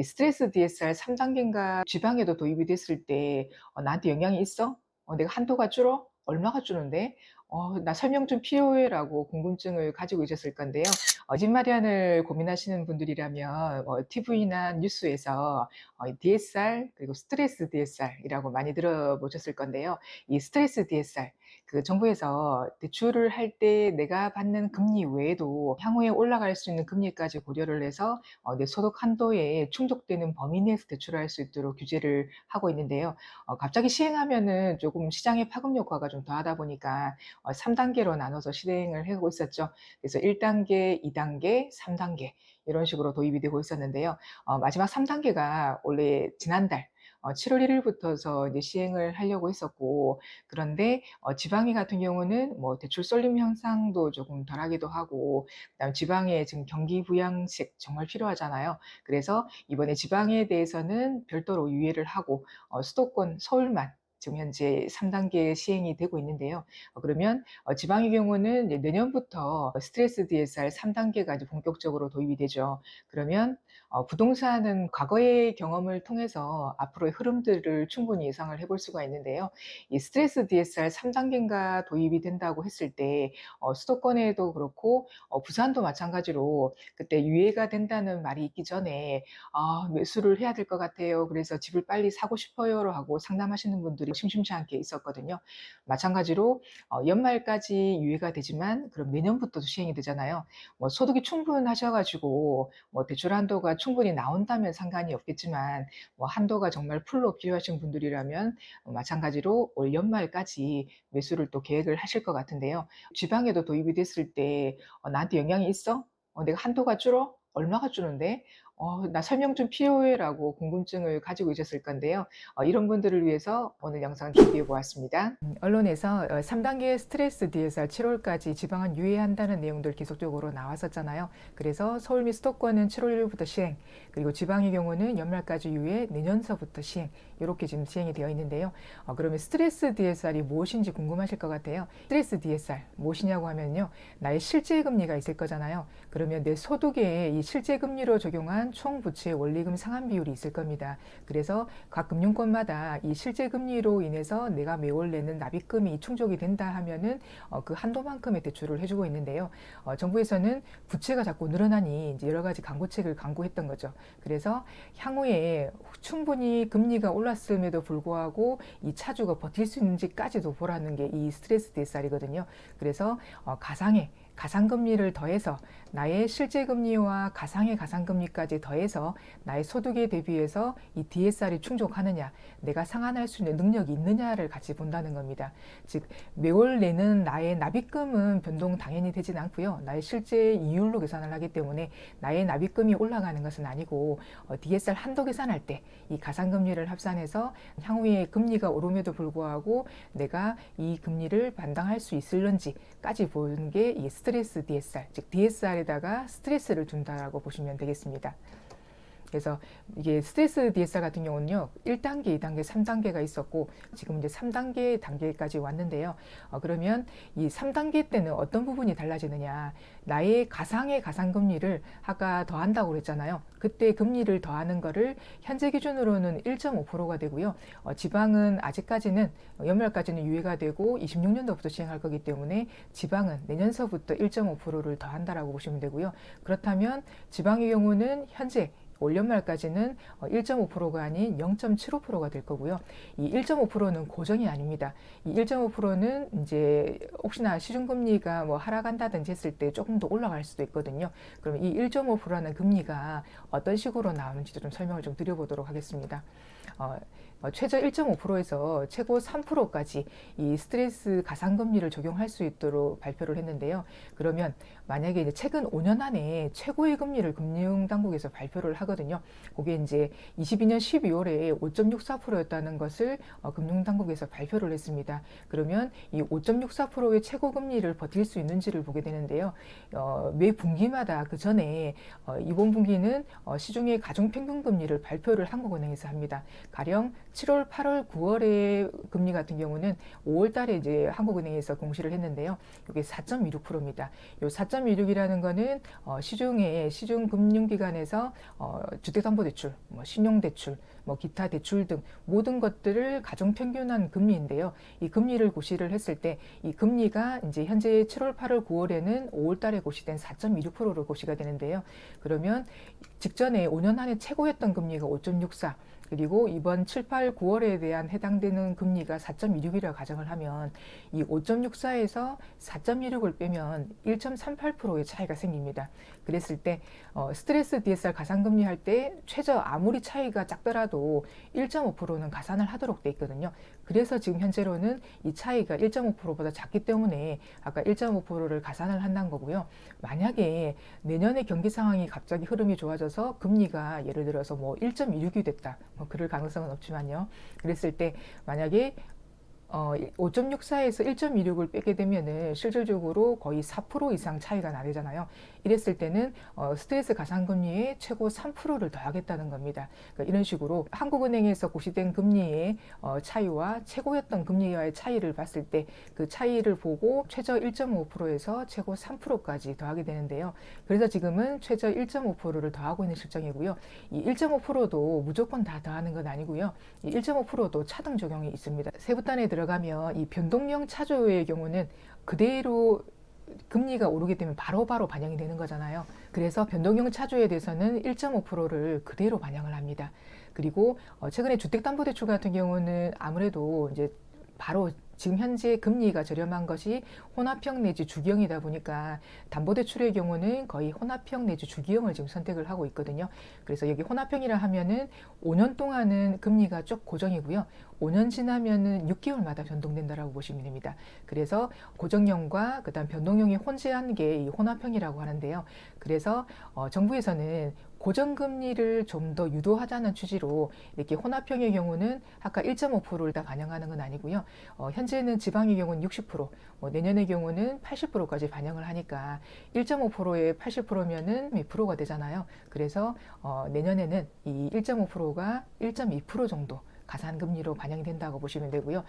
이 스트레스 DSR 3단계인가 지방에도 도입이 됐을 때 나한테 영향이 있어? 내가 한도가 줄어? 얼마가 주는데? 나 설명 좀 필요해."라고 궁금증을 가지고 있었을 건데요. 거짓말이안을 고민하시는 분들이라면 TV나 뉴스에서 DSR 그리고 스트레스 DSR이라고 많이 들어보셨을 건데요. 이 스트레스 DSR 그 정부에서 대출을 할 때 내가 받는 금리 외에도 향후에 올라갈 수 있는 금리까지 고려를 해서 내 소득 한도에 충족되는 범위 내에서 대출을 할 수 있도록 규제를 하고 있는데요. 갑자기 시행하면은 조금 시장의 파급 효과가 좀 더하다 보니까 3단계로 나눠서 실행을 하고 있었죠. 그래서 1단계, 2단계, 3단계 이런 식으로 도입이 되고 있었는데요. 마지막 3단계가 원래 지난달 7월 1 일부터서 이제 시행을 하려고 했었고, 그런데 지방에 같은 경우는 뭐 대출 쏠림 현상도 조금 덜하기도 하고, 그다음에 지방에 지금 경기 부양책 정말 필요하잖아요. 그래서 이번에 지방에 대해서는 별도로 유예를 하고 수도권 서울만 지금 현재 3단계 시행이 되고 있는데요. 그러면 지방의 경우는 이제 내년부터 스트레스 DSR 3단계가 이제 본격적으로 도입이 되죠. 그러면 부동산은 과거의 경험을 통해서 앞으로의 흐름들을 충분히 예상을 해볼 수가 있는데요. 이 스트레스 DSR 3단계가 도입이 된다고 했을 때 수도권에도 그렇고 부산도 마찬가지로 그때 유예가 된다는 말이 있기 전에 매수를 해야 될 것 같아요. 그래서 집을 빨리 사고 싶어요 하고 상담하시는 분들이 심심치 않게 있었거든요. 마찬가지로 연말까지 유예가 되지만 그럼 내년부터 시행이 되잖아요. 뭐 소득이 충분하셔 가지고 뭐 대출 한도가 충분히 나온다면 상관이 없겠지만, 뭐 한도가 정말 풀로 필요하신 분들이라면 마찬가지로 올 연말까지 매수를 또 계획을 하실 것 같은데요. 지방에도 도입이 됐을 때 "나한테 영향이 있어? 내가 한도가 줄어? 얼마가 주는데? 나 설명 좀 필요해."라고 궁금증을 가지고 계셨을 건데요. 이런 분들을 위해서 오늘 영상 준비해 보았습니다. 언론에서 3단계 스트레스 DSR 7월까지 지방은 유예한다는 내용들 계속적으로 나왔었잖아요. 그래서 서울 및 수도권은 7월 1일부터 시행, 그리고 지방의 경우는 연말까지 유예, 내년서부터 시행, 이렇게 지금 시행이 되어 있는데요. 그러면 스트레스 DSR이 무엇인지 궁금하실 것 같아요. 스트레스 DSR 무엇이냐고 하면요, 나의 실제 금리가 있을 거잖아요. 그러면 내 소득에 이 실제 금리로 적용한 총 부채 원리금 상환 비율이 있을 겁니다. 그래서 각 금융권마다 이 실제 금리로 인해서 내가 매월 내는 납입금이 충족이 된다 하면은 그 한도만큼의 대출을 해주고 있는데요. 정부에서는 부채가 자꾸 늘어나니 이제 여러 가지 강구책을 강구했던 거죠. 그래서 향후에 충분히 금리가 올랐음에도 불구하고 이 차주가 버틸 수 있는지까지도 보라는 게 이 스트레스 DSR이거든요. 그래서 가상금리를 더해서 나의 실제 금리와 가상의 가상금리까지 더해서 나의 소득에 대비해서 이 DSR이 충족하느냐, 내가 상환할 수 있는 능력이 있느냐를 같이 본다는 겁니다. 즉 매월 내는 나의 납입금은 변동 당연히 되진 않고요. 나의 실제 이율로 계산을 하기 때문에 나의 납입금이 올라가는 것은 아니고 DSR 한도 계산할 때 이 가상금리를 합산해서 향후에 금리가 오름에도 불구하고 내가 이 금리를 반당할 수 있을런지까지 보는 게 이 스트레스 DSR, 즉 DSR에다가 스트레스를 준다라고 보시면 되겠습니다. 그래서 이게 스트레스 DSR 같은 경우는요, 1단계, 2단계, 3단계가 있었고 지금 이제 3단계 단계까지 왔는데요. 그러면 이 3단계 때는 어떤 부분이 달라지느냐, 나의 가상의 가상금리를 아까 더한다고 그랬잖아요. 그때 금리를 더하는 거를 현재 기준으로는 1.5%가 되고요. 지방은 아직까지는 연말까지는 유예가 되고 26년도부터 시행할 거기 때문에 지방은 내년서부터 1.5%를 더한다라고 보시면 되고요. 그렇다면 지방의 경우는 현재 올 연말까지는 1.5%가 아닌 0.75%가 될 거고요. 이 1.5%는 고정이 아닙니다. 이 1.5%는 이제 혹시나 시중금리가 뭐 하락한다든지 했을 때 조금 더 올라갈 수도 있거든요. 그럼 이 1.5%라는 금리가 어떤 식으로 나오는지도 좀 설명을 좀 드려보도록 하겠습니다. 최저 1.5%에서 최고 3%까지 이 스트레스 가상금리를 적용할 수 있도록 발표를 했는데요. 그러면 만약에 이제 최근 5년 안에 최고의 금리를 금융당국에서 발표를 하거든요. 그게 이제 22년 12월에 5.64%였다는 것을 금융당국에서 발표를 했습니다. 그러면 이 5.64%의 최고 금리를 버틸 수 있는지를 보게 되는데요. 매 분기마다 그 전에 이번 분기는 시중의 가중평균금리를 발표를 한국은행에서 합니다. 가령 7월, 8월, 9월의 금리 같은 경우는 5월 달에 이제 한국은행에서 공시를 했는데요. 이게 4.26%입니다. 요 4.26이라는 거는 시중 금융기관에서 주택담보대출, 뭐 신용대출, 뭐 기타 대출 등 모든 것들을 가정평균한 금리인데요. 이 금리를 고시를 했을 때 이 금리가 이제 현재 7월, 8월, 9월에는 5월 달에 고시된 4.26%로 고시가 되는데요. 그러면 직전에 5년 안에 최고였던 금리가 5.64, 그리고 이번 7, 8, 9월에 대한 해당되는 금리가 4.26이라 가정을 하면 이 5.64에서 4.16을 빼면 1.38%의 차이가 생깁니다. 그랬을 때 스트레스 DSR 가산금리 할 때 최저 아무리 차이가 작더라도 1.5%는 가산을 하도록 돼 있거든요. 그래서 지금 현재로는 이 차이가 1.5%보다 작기 때문에 아까 1.5%를 가산을 한다는 거고요. 만약에 내년에 경기 상황이 갑자기 흐름이 좋아져서 금리가 예를 들어서 뭐 1.26이 됐다. 뭐 그럴 가능성은 없지만요. 그랬을 때 만약에 5.64에서 1.26을 빼게 되면은 실질적으로 거의 4% 이상 차이가 나잖아요. 이랬을 때는 스트레스 가산금리에 최고 3%를 더하겠다는 겁니다. 그러니까 이런 식으로 한국은행에서 고시된 금리의 차이와 최고였던 금리와의 차이를 봤을 때 그 차이를 보고 최저 1.5%에서 최고 3%까지 더하게 되는데요. 그래서 지금은 최저 1.5%를 더하고 있는 실정이고요. 이 1.5%도 무조건 다 더하는 건 아니고요. 이 1.5%도 차등 적용이 있습니다. 세부단에 들어가면 이 변동형 차조의 경우는 그대로 금리가 오르게 되면 바로바로 반영이 되는 거잖아요. 그래서 변동형 차조에 대해서는 1.5%를 그대로 반영을 합니다. 그리고 최근에 주택담보대출 같은 경우는 아무래도 이제 바로 지금 현재 금리가 저렴한 것이 혼합형 내지 주기형이다 보니까 담보대출의 경우는 거의 혼합형 내지 주기형을 지금 선택을 하고 있거든요. 그래서 여기 혼합형이라 하면은 5년 동안은 금리가 쭉 고정이고요. 5년 지나면은 6개월마다 변동된다라고 보시면 됩니다. 그래서 고정형과 그다음 변동형이 혼재한 게 이 혼합형이라고 하는데요. 그래서 정부에서는 고정금리를 좀 더 유도하자는 취지로 이렇게 혼합형의 경우는 아까 1.5%를 다 반영하는 건 아니고요. 현재는 지방의 경우는 60%, 내년의 경우는 80%까지 반영을 하니까 1.5%에 80%면은 몇 프로가 되잖아요. 그래서 내년에는 이 1.5%가 1.2% 정도 가산금리로 반영이 된다고 보시면 되고요.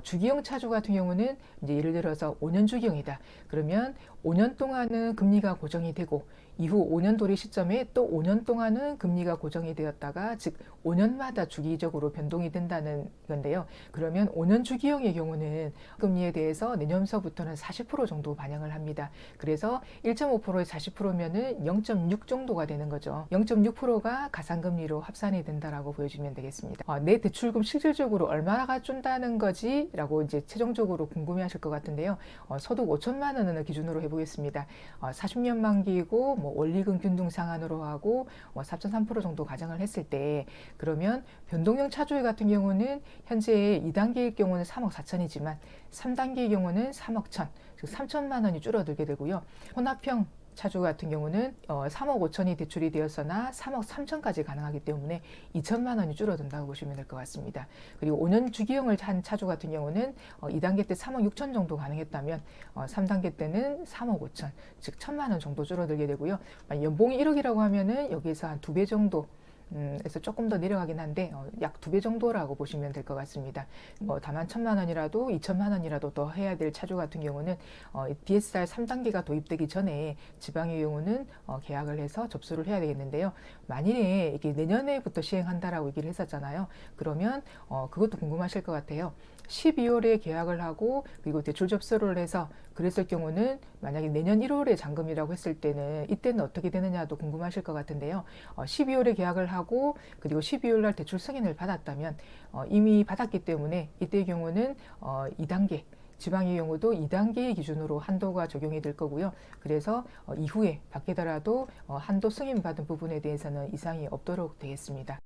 주기형 차주 같은 경우는 이제 예를 들어서 5년 주기형이다. 그러면 5년 동안은 금리가 고정이 되고 이후 5년 도래 시점에 또 5년 동안은 금리가 고정이 되었다가 즉 5년마다 주기적으로 변동이 된다는 건데요. 그러면 5년 주기형의 경우는 금리에 대해서 내년서부터는 40% 정도 반영을 합니다. 그래서 1.5%에 40%면은 0.6 정도가 되는 거죠. 0.6%가 가산금리로 합산이 된다라고 보여주면 되겠습니다. 내 대출금 실질적으로 얼마가 준다는 거지? 라고 이제 최종적으로 궁금해 하실 것 같은데요. 소득 5천만 원을 기준으로 해보겠습니다. 40년 만기이고 뭐 원리금 균등 상한으로 하고 4.3% 정도 가정을 했을 때 그러면 변동형 차주의 같은 경우는 현재 2단계일 경우는 3억 4천이지만 3단계의 경우는 3억 1천, 즉 3천만 원이 줄어들게 되고요. 혼합형 차주 같은 경우는 3억 5천이 대출이 되었으나 3억 3천까지 가능하기 때문에 2천만 원이 줄어든다고 보시면 될 것 같습니다. 그리고 5년 주기형을 한 차주 같은 경우는 2단계 때 3억 6천 정도 가능했다면 3단계 때는 3억 5천, 즉 1천만 원 정도 줄어들게 되고요. 연봉이 1억이라고 하면은 여기에서 한 2배 정도 그래서 조금 더 내려가긴 한데 약 2배 정도라고 보시면 될 것 같습니다. 다만 1천만 원이라도 2천만 원이라도 더 해야 될 차주 같은 경우는 DSR 3단계가 도입되기 전에 지방의 경우는 계약을 해서 접수를 해야 되겠는데요. 만일에 이게 내년에부터 시행한다라고 얘기를 했었잖아요. 그러면 그것도 궁금하실 것 같아요. 12월에 계약을 하고 그리고 대출 접수를 해서 그랬을 경우는 만약에 내년 1월에 잔금이라고 했을 때는 이때는 어떻게 되느냐도 궁금하실 것 같은데요. 12월에 계약을 하고 그리고 12월 날 대출 승인을 받았다면 이미 받았기 때문에 이때의 경우는 2단계 지방의 경우도 2단계의 기준으로 한도가 적용이 될 거고요. 그래서 이후에 바뀌더라도 한도 승인받은 부분에 대해서는 이상이 없도록 되겠습니다.